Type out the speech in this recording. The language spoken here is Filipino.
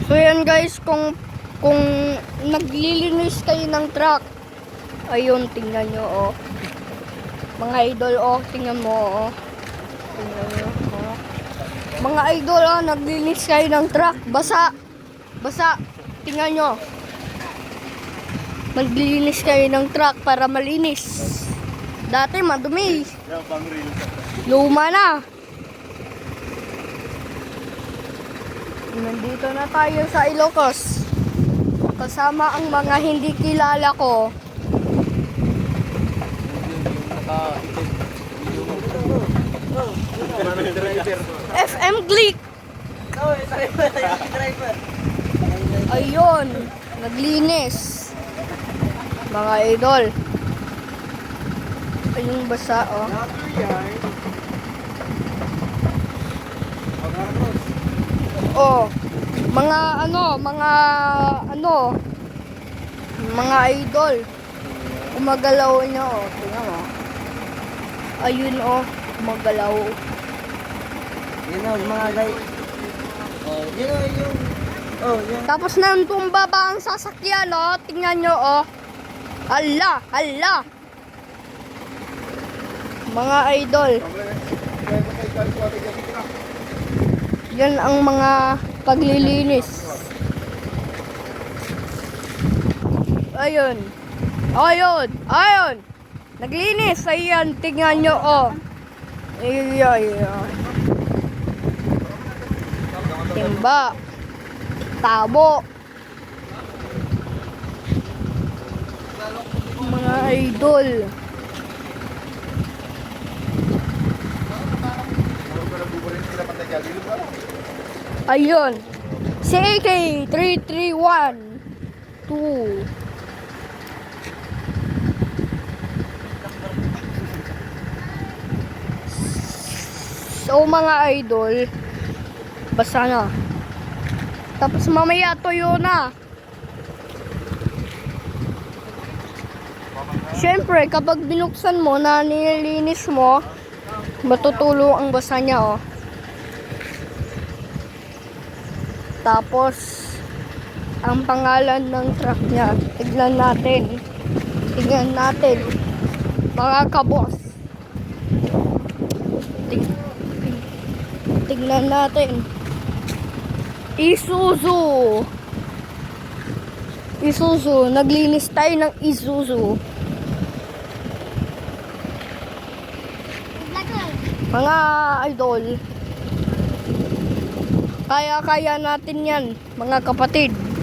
So yan guys, kung naglilinis kayo ng truck, ayun, tingnan nyo, oh. Mga idol, oh, tingnan mo, oh. Tingnan nyo, oh. Mga idol, oh, naglilinis kayo ng truck, basa, tingnan nyo. Maglilinis kayo ng truck para malinis. Dati madumi. Luma na. Nandito na tayo sa Ilocos. Kasama ang mga hindi kilala ko. FM Glick. Ayun, naglinis. Mga idol. Ayun basa, oh. Oh, mga idol. Gumagalaw niya, oh. Tingnan mo. Ayun, oh, gumagalaw. Yun o, mga guys. Oh, yun o, yung... Oh, yun. Tapos nantumba ba ang sasakyan, oh? Tingnan nyo, oh. Hala. Mga idol. Yan ang mga paglilinis. Ayun. Naglinis. Ayan, tingnan nyo, oh. Ayan. Timba. Tabo. Mga idol. Ayun. CAK 3312. So mga idol, basa na. Tapos mamaya tuyo na. Siyempre, kapag binuksan mo na nililinis mo, matutulo ang basa niya, oh. Tapos, ang pangalan ng truck niya, tignan natin, mga kaboss. Tignan natin. Isuzu, naglinis tayo ng Isuzu. Mga idol, kaya natin yan, mga kapatid.